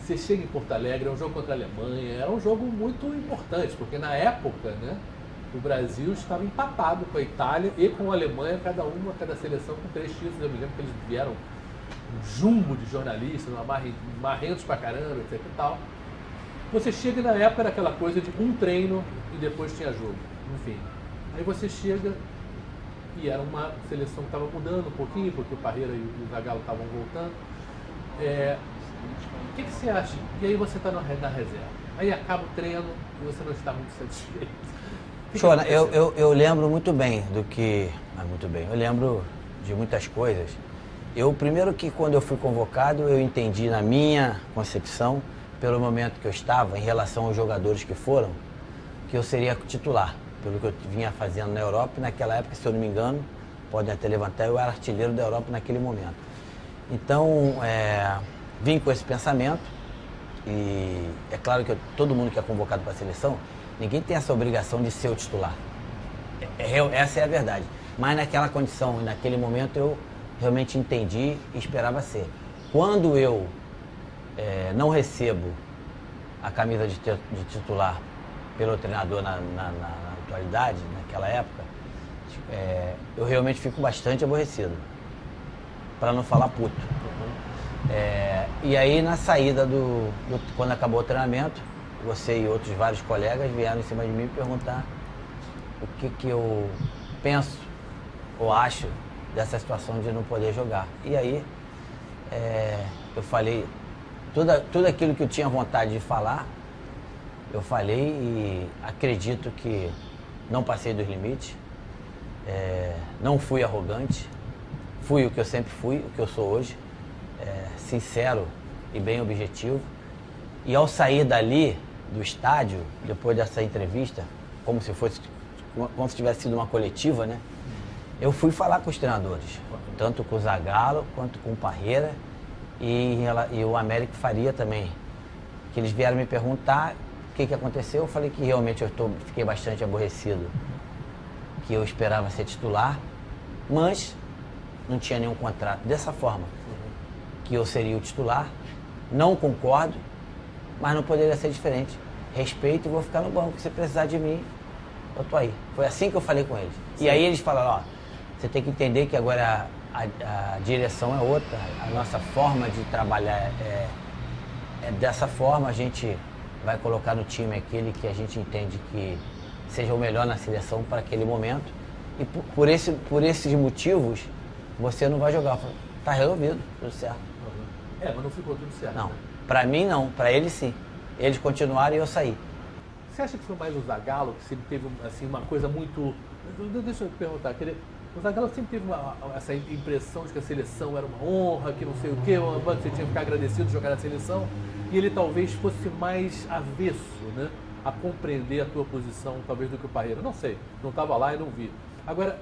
você chega em Porto Alegre, é um jogo contra a Alemanha, era um jogo muito importante, porque na época, né, o Brasil estava empatado com a Itália e com a Alemanha, cada seleção com 3 títulos. Eu me lembro que eles vieram um jumbo de jornalistas, marrentos pra caramba, etc e tal. Você chega e na época era aquela coisa de um treino e depois tinha jogo, enfim. Aí você chega e era uma seleção que estava mudando um pouquinho, porque o Parreira e o Zagallo estavam voltando. O que você acha? E aí você está na reserva. Aí acaba o treino e você não está muito satisfeito. Chona, eu lembro muito bem do que... muito bem, eu lembro de muitas coisas. Primeiro que quando eu fui convocado, eu entendi na minha concepção, pelo momento que eu estava, em relação aos jogadores que foram, que eu seria titular, pelo que eu vinha fazendo na Europa. E naquela época, se eu não me engano, podem até levantar, eu era artilheiro da Europa naquele momento. Então, vim com esse pensamento, e é claro que todo mundo que é convocado para a seleção, ninguém tem essa obrigação de ser o titular. Essa é a verdade. Mas naquela condição, naquele momento, eu realmente entendi e esperava ser. Quando eu não recebo a camisa de titular pelo treinador na atualidade, naquela época, eu realmente fico bastante aborrecido, para não falar puto. E aí na saída quando acabou o treinamento, você e outros vários colegas vieram em cima de mim perguntar o que eu penso ou acho dessa situação de não poder jogar. E aí eu falei tudo aquilo que eu tinha vontade de falar, eu falei, e acredito que não passei dos limites, não fui arrogante, fui o que eu sempre fui, o que eu sou hoje, sincero e bem objetivo. E ao sair dali do estádio, depois dessa entrevista, como se tivesse sido uma coletiva, né? Eu fui falar com os treinadores, tanto com o Zagallo quanto com o Parreira e o Américo Faria também, que eles vieram me perguntar o que aconteceu. Eu falei que realmente fiquei bastante aborrecido, que eu esperava ser titular, mas não tinha nenhum contrato dessa forma, que eu seria o titular. Não concordo, mas não poderia ser diferente. Respeito e vou ficar no banco. Se precisar de mim, eu tô aí. Foi assim que eu falei com eles. Sim. E aí eles falaram, você tem que entender que agora a direção é outra, a nossa forma de trabalhar é dessa forma, a gente vai colocar no time aquele que a gente entende que seja o melhor na seleção para aquele momento. E por esses motivos, você não vai jogar. Eu falei, tá resolvido, tudo certo. Mas não ficou tudo certo. Não, né? Pra mim não, pra eles sim. Eles continuaram e eu saí. Você acha que foi mais o Zagallo que sempre teve assim, uma coisa muito... Deixa eu te perguntar, o Zagallo sempre teve essa impressão de que a seleção era uma honra, que não sei o quê, você tinha que ficar agradecido de jogar na seleção, e ele talvez fosse mais avesso, né, a compreender a tua posição, talvez, do que o Parreira. Não sei, não estava lá e não vi. Agora,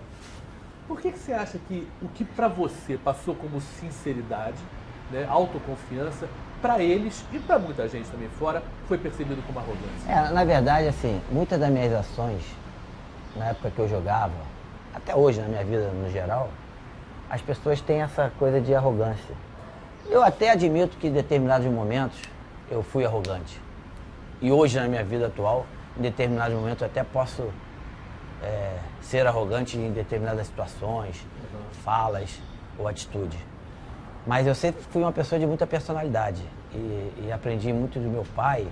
por que você acha que o que pra você passou como sinceridade, né, autoconfiança, para eles e para muita gente também fora, foi percebido como arrogância? Na verdade, assim, muitas das minhas ações, na época que eu jogava, até hoje na minha vida no geral, as pessoas têm essa coisa de arrogância. Eu até admito que em determinados momentos eu fui arrogante. E hoje na minha vida atual, em determinados momentos eu até posso ser arrogante em determinadas situações, falas ou atitude. Mas eu sempre fui uma pessoa de muita personalidade e aprendi muito do meu pai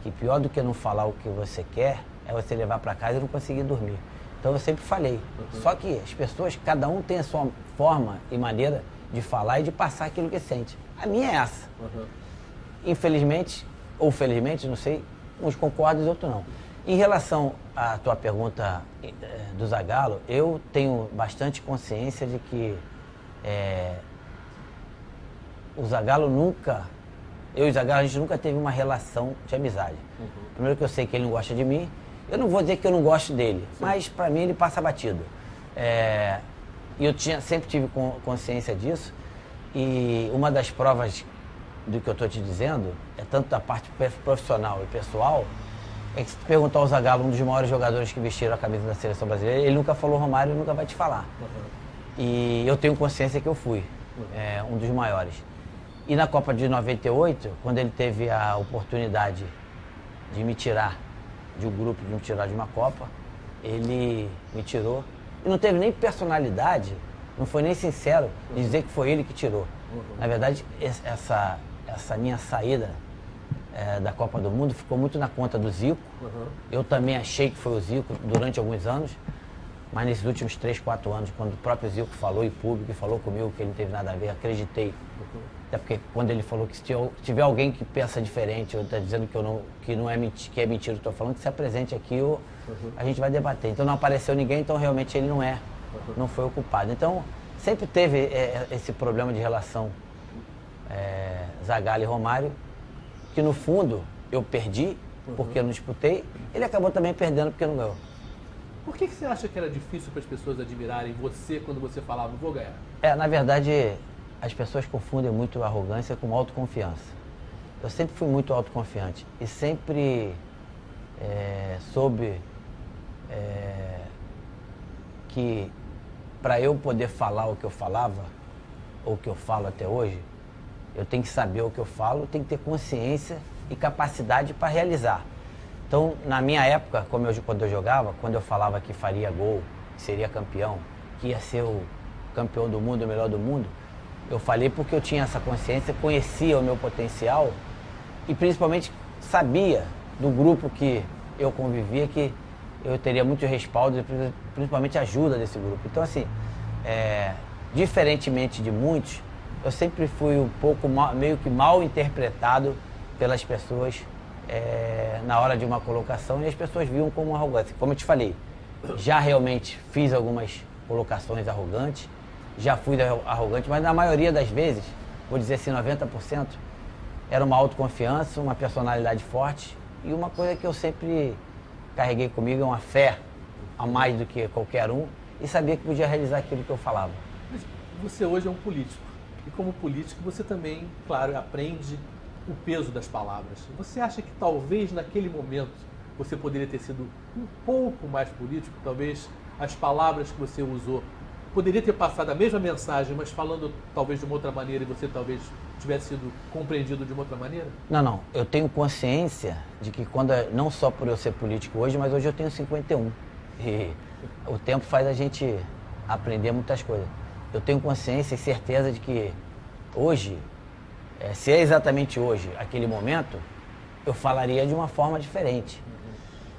que pior do que não falar o que você quer é você levar para casa e não conseguir dormir. Então eu sempre falei. Só que as pessoas, cada um tem a sua forma e maneira de falar e de passar aquilo que sente. A minha é essa. Infelizmente, ou felizmente, não sei, uns concordam e outros não. Em relação à tua pergunta do Zagallo, eu tenho bastante consciência de que o Zagallo eu e o Zagallo, a gente nunca teve uma relação de amizade. Primeiro que eu sei que ele não gosta de mim, eu não vou dizer que eu não gosto dele, mas pra mim ele passa batido. E eu sempre tive consciência disso, e uma das provas do que eu estou te dizendo, tanto da parte profissional e pessoal, é que se tu perguntar ao Zagallo, um dos maiores jogadores que vestiram a camisa da seleção brasileira, ele nunca falou Romário e nunca vai te falar. E eu tenho consciência que eu fui um dos maiores. E na Copa de 98, quando ele teve a oportunidade de me tirar de um grupo, de me tirar de uma Copa, ele me tirou. E não teve nem personalidade, não foi nem sincero de dizer que foi ele que tirou. Na verdade, essa minha saída da Copa do Mundo ficou muito na conta do Zico. Eu também achei que foi o Zico durante alguns anos, mas nesses últimos 3, 4 anos, quando o próprio Zico falou em público e falou comigo que ele não teve nada a ver, acreditei. Até porque quando ele falou que se tiver alguém que pensa diferente, ou está dizendo que não é mentira, que é mentira, estou falando, que se apresente aqui, a gente vai debater. Então não apareceu ninguém, então realmente ele não foi o culpado. Então sempre teve esse problema de relação Zagallo e Romário, que no fundo eu perdi porque eu não disputei, ele acabou também perdendo porque não ganhou. Por que você acha que era difícil para as pessoas admirarem você quando você falava, vou ganhar? Na verdade, as pessoas confundem muito arrogância com autoconfiança. Eu sempre fui muito autoconfiante e sempre soube que para eu poder falar o que eu falava, ou o que eu falo até hoje, eu tenho que saber o que eu falo, tenho que ter consciência e capacidade para realizar. Então, na minha época, quando eu jogava, quando eu falava que faria gol, que seria campeão, que ia ser o campeão do mundo, o melhor do mundo, eu falei porque eu tinha essa consciência, conhecia o meu potencial e principalmente sabia do grupo que eu convivia que eu teria muito respaldo e principalmente ajuda desse grupo. Então, assim, diferentemente de muitos, eu sempre fui um pouco meio que mal interpretado pelas pessoas na hora de uma colocação e as pessoas viam como arrogância. Como eu te falei, já realmente fiz algumas colocações arrogantes, já fui arrogante, mas na maioria das vezes, vou dizer assim, 90%, era uma autoconfiança, uma personalidade forte e uma coisa que eu sempre carreguei comigo é uma fé a mais do que qualquer um e sabia que podia realizar aquilo que eu falava. Mas você hoje é um político e como político você também, claro, aprende o peso das palavras. Você acha que talvez naquele momento você poderia ter sido um pouco mais político? Talvez as palavras que você usou poderia ter passado a mesma mensagem, mas falando talvez de uma outra maneira e você talvez tivesse sido compreendido de uma outra maneira? Não. Eu tenho consciência de que não só por eu ser político hoje, mas hoje eu tenho 51. E o tempo faz a gente aprender muitas coisas. Eu tenho consciência e certeza de que hoje, se é exatamente hoje, aquele momento, eu falaria de uma forma diferente.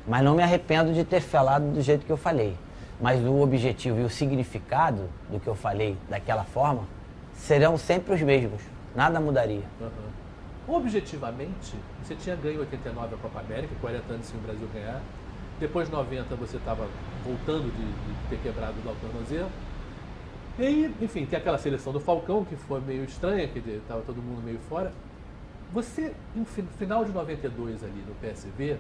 Mas não me arrependo de ter falado do jeito que eu falei. Mas o objetivo e o significado do que eu falei daquela forma serão sempre os mesmos. Nada mudaria. Objetivamente, você tinha ganho em 89 a Copa América, 40 anos sem o Brasil ganhar. Depois, em 90, você estava voltando de ter quebrado o tornozelo. E aí, enfim, tem aquela seleção do Falcão, que foi meio estranha, que estava todo mundo meio fora. Você, no final de 92 ali no PSV,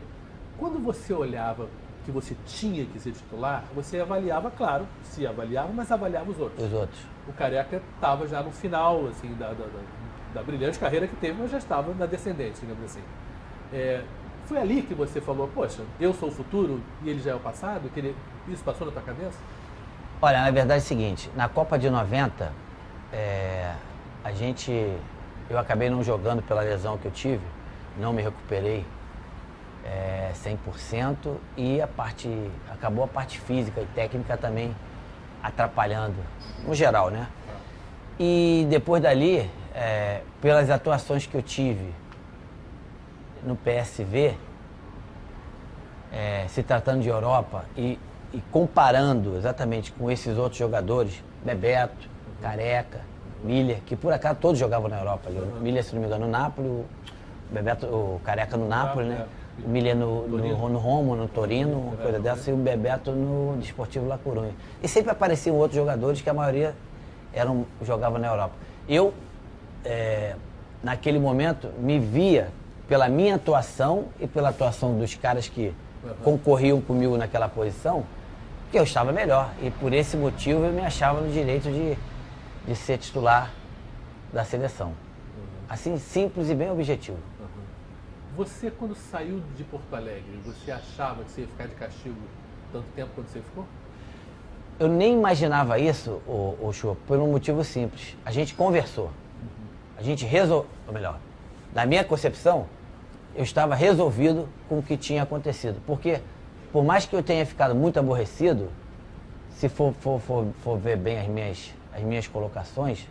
quando você olhava que você tinha que ser titular, você avaliava, claro, se avaliava, mas avaliava os outros. Os outros. O Careca estava já no final, assim, da brilhante carreira que teve, mas já estava na descendente, digamos assim. Foi ali que você falou, poxa, eu sou o futuro e ele já é o passado? Isso passou na tua cabeça? Olha, na verdade é o seguinte, na Copa de 90, eu acabei não jogando pela lesão que eu tive, não me recuperei 100% e acabou a parte física e técnica também atrapalhando, no geral, né? E depois dali, pelas atuações que eu tive no PSV, se tratando de Europa e comparando exatamente com esses outros jogadores, Bebeto, Careca, Miller, que por acaso todos jogavam na Europa. O Miller, se não me engano, no Napoli, o Careca no Napoli, né? O Miller no Roma, no Torino, uma coisa dessa, e o Bebeto no Desportivo La Coruña. E sempre apareciam outros jogadores que a maioria jogavam na Europa. Eu, naquele momento, me via pela minha atuação e pela atuação dos caras que concorriam comigo naquela posição, que eu estava melhor. E por esse motivo eu me achava no direito de ser titular da seleção. Assim, simples e bem objetivo. Você, quando saiu de Porto Alegre, você achava que você ia ficar de castigo tanto tempo quanto você ficou? Eu nem imaginava isso, Chu, por um motivo simples. A gente conversou. A gente resolveu, ou melhor, na minha concepção, eu estava resolvido com o que tinha acontecido. Porque, por mais que eu tenha ficado muito aborrecido, se for ver bem as minhas colocações,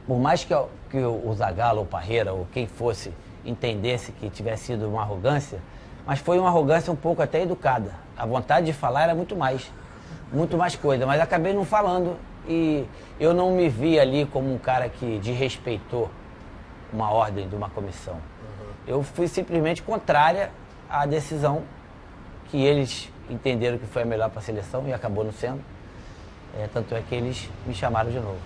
por mais que o Zagallo, ou Parreira, ou quem fosse, entendesse que tivesse sido uma arrogância, mas foi uma arrogância um pouco até educada. A vontade de falar era muito mais coisa, mas acabei não falando e eu não me vi ali como um cara que desrespeitou uma ordem de uma comissão. Eu fui simplesmente contrária à decisão que eles entenderam que foi a melhor para a seleção e acabou não sendo. Tanto é que eles me chamaram de novo.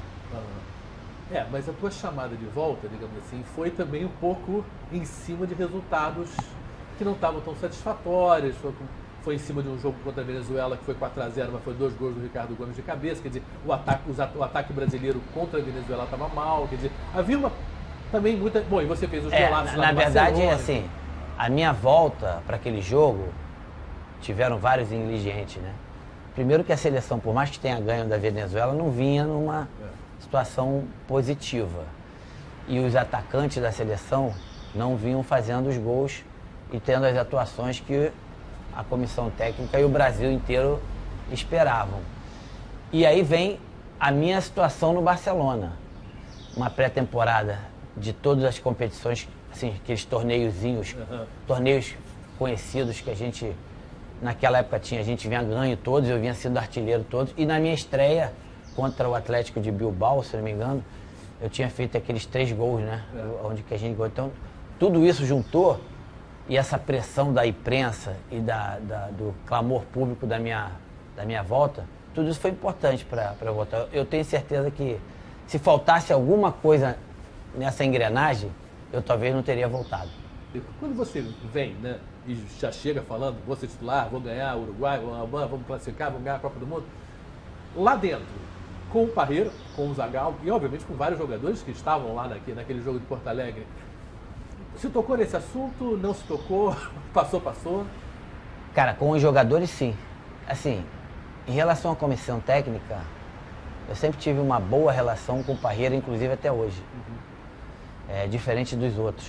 Mas a tua chamada de volta, digamos assim, foi também um pouco em cima de resultados que não estavam tão satisfatórios. Foi em cima de um jogo contra a Venezuela que foi 4-0, mas foi 2 gols do Ricardo Gomes de cabeça. Quer dizer, o ataque brasileiro contra a Venezuela estava mal. Quer dizer, havia também muita... Bom, e você fez os golaços lá na no verdade, Barcelona, assim, a minha volta para aquele jogo, tiveram vários ingredientes, né? Primeiro que a seleção, por mais que tenha ganho da Venezuela, não vinha numa situação positiva. E os atacantes da seleção não vinham fazendo os gols e tendo as atuações que a comissão técnica e o Brasil inteiro esperavam. E aí vem a minha situação no Barcelona. Uma pré-temporada de todas as competições, assim, aqueles torneiozinhos, torneios conhecidos que a gente, naquela época a gente vinha ganho todos, eu vinha sendo artilheiro todos. E na minha estreia contra o Atlético de Bilbao, se não me engano, eu tinha feito aqueles 3 gols, né? Onde que a gente ganhou. Então, tudo isso juntou e essa pressão da imprensa e do clamor público da minha volta, tudo isso foi importante para eu voltar. Eu tenho certeza que se faltasse alguma coisa nessa engrenagem, eu talvez não teria voltado. Quando você vem, né, e já chega falando, vou ser titular, vou ganhar o Uruguai, vamos classificar, vamos ganhar a Copa do Mundo, lá dentro, com o Parreira, com o Zagallo e obviamente com vários jogadores que estavam lá naquele jogo de Porto Alegre, se tocou nesse assunto, não se tocou, passou? Cara, com os jogadores sim. Assim, em relação à comissão técnica, eu sempre tive uma boa relação com o Parreira, inclusive até hoje. Diferente dos outros.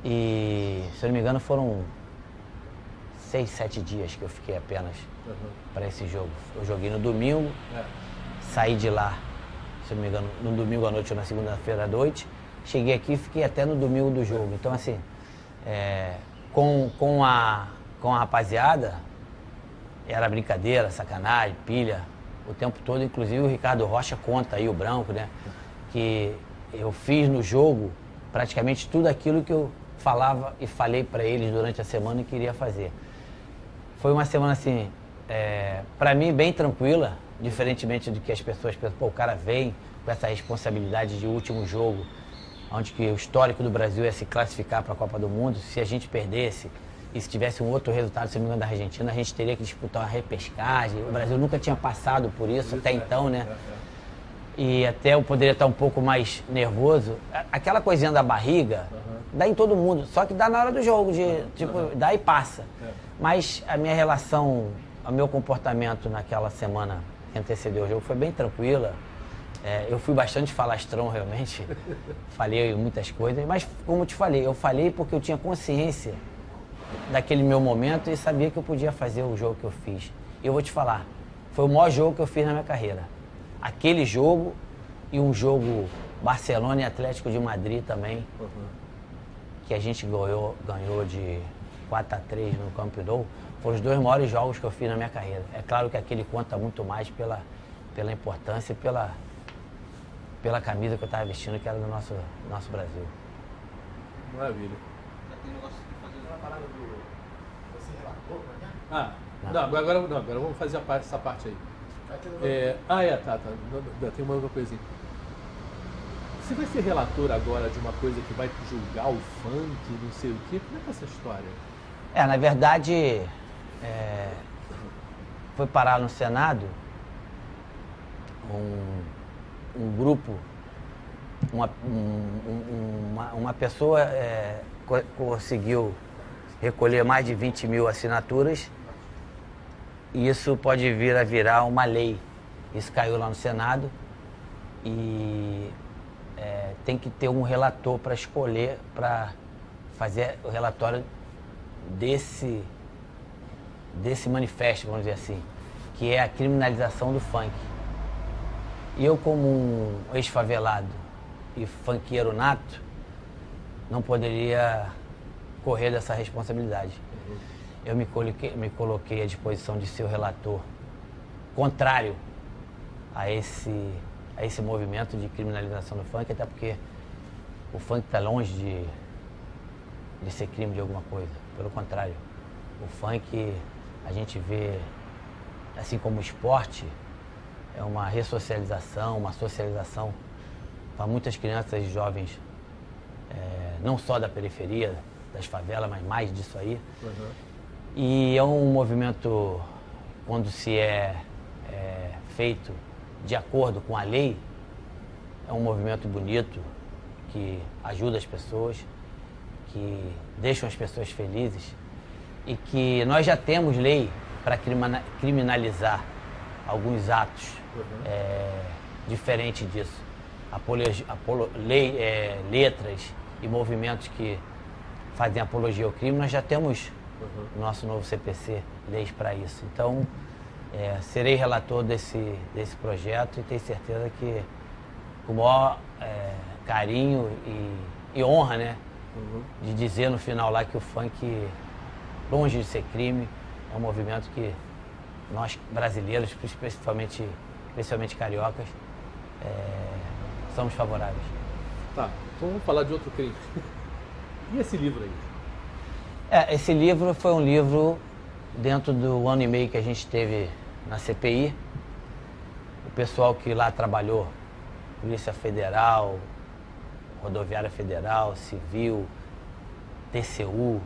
E, se eu não me engano, foram 6, 7 dias que eu fiquei apenas para esse jogo. Eu joguei no domingo, saí de lá, se eu não me engano, no domingo à noite ou na segunda-feira à noite. Cheguei aqui e fiquei até no domingo do jogo. Então, assim, com a rapaziada, era brincadeira, sacanagem, pilha, o tempo todo. Inclusive o Ricardo Rocha conta aí, o Branco, né? Que eu fiz no jogo praticamente tudo aquilo que eu falava e falei para eles durante a semana e queria fazer. Foi uma semana, assim, para mim, bem tranquila, diferentemente do que as pessoas pensam. Pô, o cara vem com essa responsabilidade de último jogo, onde que o histórico do Brasil é se classificar para a Copa do Mundo. Se a gente perdesse e se tivesse um outro resultado, se não me engano, da Argentina, a gente teria que disputar uma repescagem. O Brasil nunca tinha passado por isso até então, né? E até eu poderia estar um pouco mais nervoso. Aquela coisinha da barriga, dá em todo mundo, só que dá na hora do jogo, dá e passa. Mas a minha relação, o meu comportamento naquela semana que antecedeu o jogo foi bem tranquila. Eu fui bastante falastrão, realmente. Falei muitas coisas, mas como eu te falei, eu falei porque eu tinha consciência daquele meu momento e sabia que eu podia fazer o jogo que eu fiz. E eu vou te falar, foi o maior jogo que eu fiz na minha carreira. Aquele jogo e um jogo Barcelona e Atlético de Madrid também, que a gente ganhou de 4-3 no Camp Nou, foram os 2 maiores jogos que eu fiz na minha carreira. É claro que aquele conta muito mais pela importância e pela camisa que eu estava vestindo, que era do nosso Brasil. Maravilha. Tem um negócio de fazer uma parada do... Você relatou pra cá? Agora vamos fazer essa parte aí. Tá. Tem uma outra coisinha. Você vai ser relator agora de uma coisa que vai julgar o funk, não sei o quê? Como é que é essa história? Na verdade, foi parar no Senado um grupo, uma pessoa conseguiu recolher mais de 20 mil assinaturas e isso pode vir a virar uma lei. Isso caiu lá no Senado e tem que ter um relator para escolher, para fazer o relatório desse manifesto, vamos dizer assim, que é a criminalização do funk. E eu, como um ex-favelado e funkeiro nato, não poderia correr dessa responsabilidade. Eu me coloquei à disposição de ser o relator contrário a esse movimento de criminalização do funk, até porque o funk está longe de ser crime de alguma coisa. Pelo contrário, o funk, a gente vê, assim como o esporte, é uma ressocialização, uma socialização para muitas crianças e jovens, não só da periferia, das favelas, mas mais disso aí. Uhum. E é um movimento, quando se é feito de acordo com a lei, é um movimento bonito, que ajuda as pessoas, que deixam as pessoas felizes, e que nós já temos lei para criminalizar alguns atos diferentes disso. Letras e movimentos que fazem apologia ao crime, nós já temos no nosso novo CPC leis para isso. Então, serei relator desse projeto e tenho certeza que com o maior carinho e honra, né, de dizer no final lá que o funk, longe de ser crime, é um movimento que nós brasileiros, especialmente cariocas, somos favoráveis. Tá, então vamos falar de outro crime. E esse livro aí? Esse livro foi um livro dentro do ano e meio que a gente teve na CPI. O pessoal que lá trabalhou, Polícia Federal, Rodoviária Federal, Civil, TCU,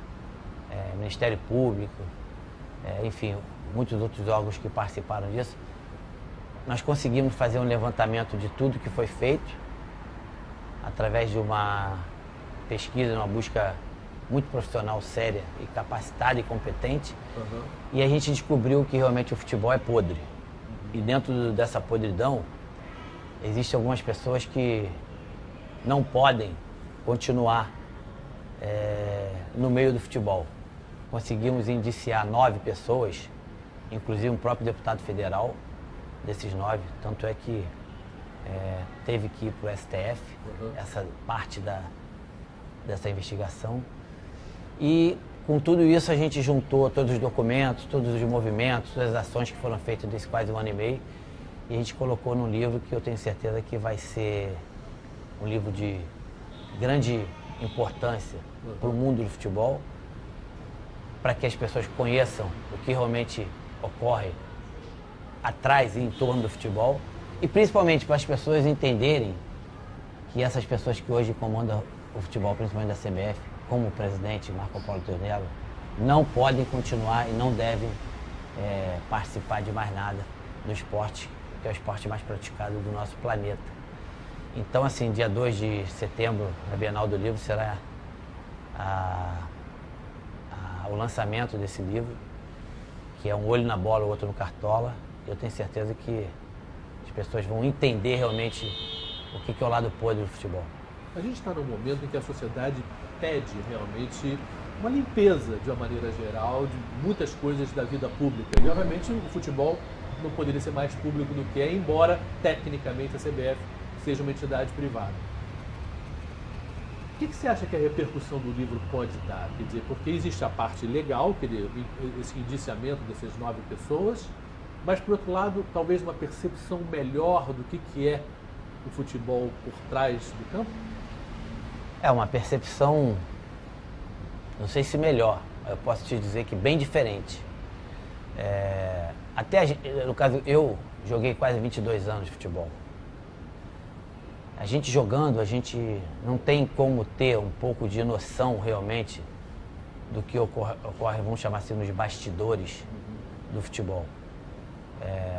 Ministério Público, enfim, muitos outros órgãos que participaram disso. Nós conseguimos fazer um levantamento de tudo que foi feito, através de uma pesquisa, uma busca muito profissional, séria e capacitada e competente. Uhum. E a gente descobriu que realmente o futebol é podre. E dentro dessa podridão, existem algumas pessoas que não podem continuar no meio do futebol. Conseguimos indiciar 9 pessoas, inclusive um próprio deputado federal, desses 9, tanto é que teve que ir para o STF, essa parte dessa investigação. E com tudo isso a gente juntou todos os documentos, todos os movimentos, todas as ações que foram feitas desse quase um ano e meio, e a gente colocou num livro que eu tenho certeza que vai ser um livro de grande importância para o mundo do futebol, para que as pessoas conheçam o que realmente ocorre atrás e em torno do futebol, e principalmente para as pessoas entenderem que essas pessoas que hoje comandam o futebol, principalmente da CBF, como o presidente Marco Polo Tornello, não podem continuar e não devem participar de mais nada do esporte, que é o esporte mais praticado do nosso planeta. Então, assim, dia 2 de setembro, na Bienal do Livro, será o lançamento desse livro, que é um olho na bola, o outro no cartola. Eu tenho certeza que as pessoas vão entender realmente o que é o lado podre do futebol. A gente está num momento em que a sociedade pede realmente uma limpeza, de uma maneira geral, de muitas coisas da vida pública. E, obviamente, o futebol não poderia ser mais público do que é, embora, tecnicamente, a CBF seja uma entidade privada. O que você acha que a repercussão do livro pode dar? Quer dizer, porque existe a parte legal, esse indiciamento dessas 9 pessoas, mas, por outro lado, talvez uma percepção melhor do que é o futebol por trás do campo? É uma percepção, não sei se melhor, eu posso te dizer que bem diferente. No caso, eu joguei quase 22 anos de futebol. A gente jogando, a gente não tem como ter um pouco de noção realmente do que ocorre, vamos chamar assim, nos bastidores do futebol.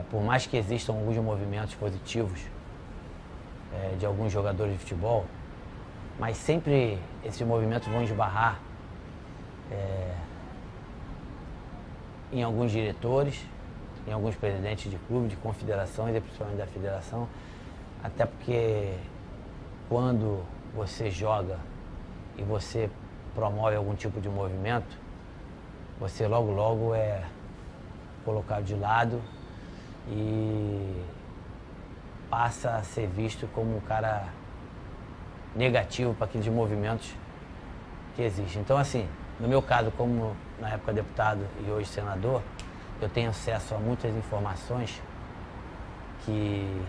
Por mais que existam alguns movimentos positivos de alguns jogadores de futebol, mas sempre esses movimentos vão esbarrar em alguns diretores, em alguns presidentes de clube, de confederações e principalmente da federação, até porque quando você joga e você promove algum tipo de movimento, você logo é colocado de lado e passa a ser visto como um cara negativo para aqueles movimentos que existem. Então, assim, no meu caso, como na época deputado e hoje senador, eu tenho acesso a muitas informações que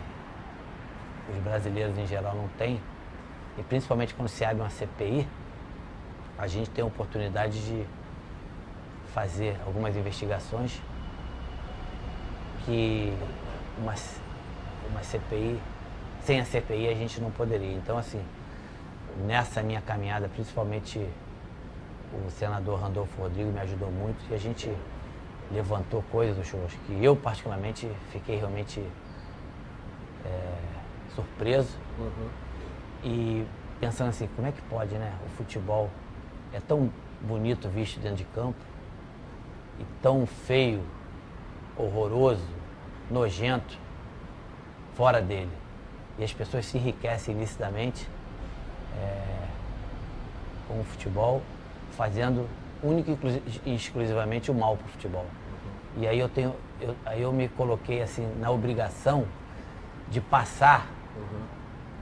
os brasileiros em geral não têm, e principalmente quando se abre uma CPI, a gente tem a oportunidade de fazer algumas investigações que uma CPI, sem a CPI a gente não poderia. Então, assim, nessa minha caminhada, principalmente o senador Randolfo Rodrigues me ajudou muito e a gente levantou coisas do churrasco que eu particularmente fiquei realmente surpreso. E pensando assim, como é que pode, né? O futebol é tão bonito visto dentro de campo e tão feio, horroroso, nojento fora dele. E as pessoas se enriquecem ilicitamente com o futebol, fazendo única e exclusivamente o mal para o futebol. E aí eu me coloquei assim na obrigação de passar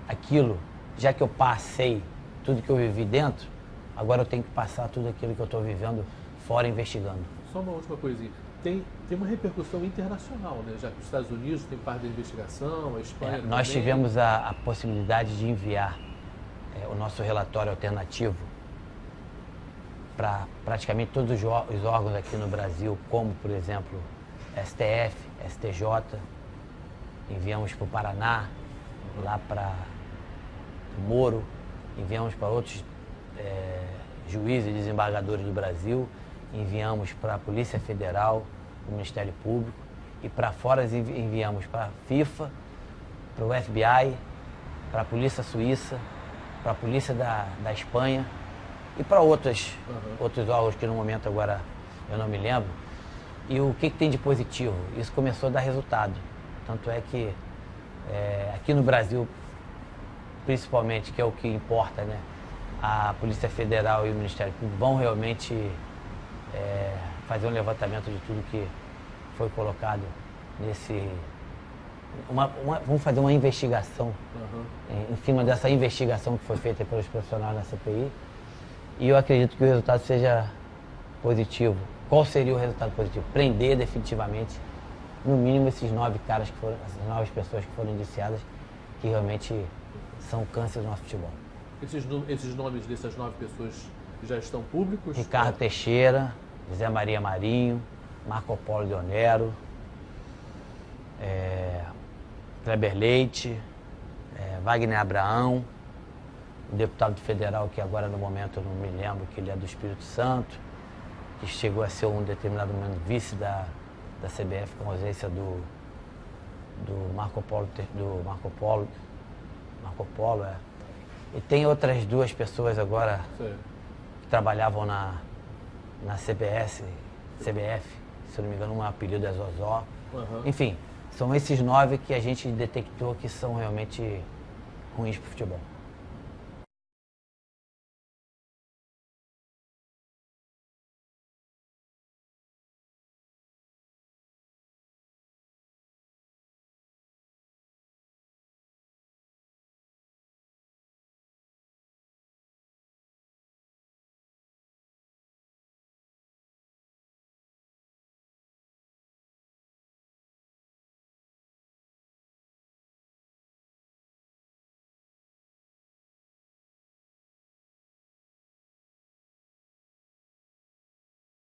aquilo, já que eu passei tudo que eu vivi dentro, agora eu tenho que passar tudo aquilo que eu estou vivendo fora investigando. Só uma última coisinha. Tem uma repercussão internacional, né? Já que os Estados Unidos tem parte da investigação, a Espanha também. Nós tivemos a possibilidade de enviar o nosso relatório alternativo para praticamente todos os órgãos aqui no Brasil, como, por exemplo, STF, STJ, enviamos para o Paraná, lá para Moro, enviamos para outros juízes e desembargadores do Brasil, enviamos para a Polícia Federal, o Ministério Público, e para fora enviamos para a FIFA, para o FBI, para a Polícia Suíça, para a Polícia da Espanha e para outros órgãos que no momento agora eu não me lembro. E o que tem de positivo? Isso começou a dar resultado. Tanto é que aqui no Brasil, principalmente, que é o que importa, né? A Polícia Federal e o Ministério Público vão realmente fazer um levantamento de tudo que foi colocado nesse... vamos fazer uma investigação em cima dessa investigação que foi feita pelos profissionais da CPI, e eu acredito que o resultado seja positivo. Qual seria o resultado positivo? Prender definitivamente, no mínimo, esses 9 caras que foram, essas 9 pessoas que foram indiciadas, que realmente são câncer do nosso futebol. Esses nomes dessas 9 pessoas já estão públicos? Ricardo Teixeira, José Maria Marinho, Marco Polo de Onero, Kleber Leite, Wagner Abraão, um deputado federal que agora no momento eu não me lembro, que ele é do Espírito Santo, que chegou a ser um determinado momento vice da CBF com a ausência do Marco Polo. E tem outras 2 pessoas agora que trabalhavam na CBF, se eu não me engano, um apelido é Zozó. Enfim, são esses 9 que a gente detectou que são realmente ruins para o futebol.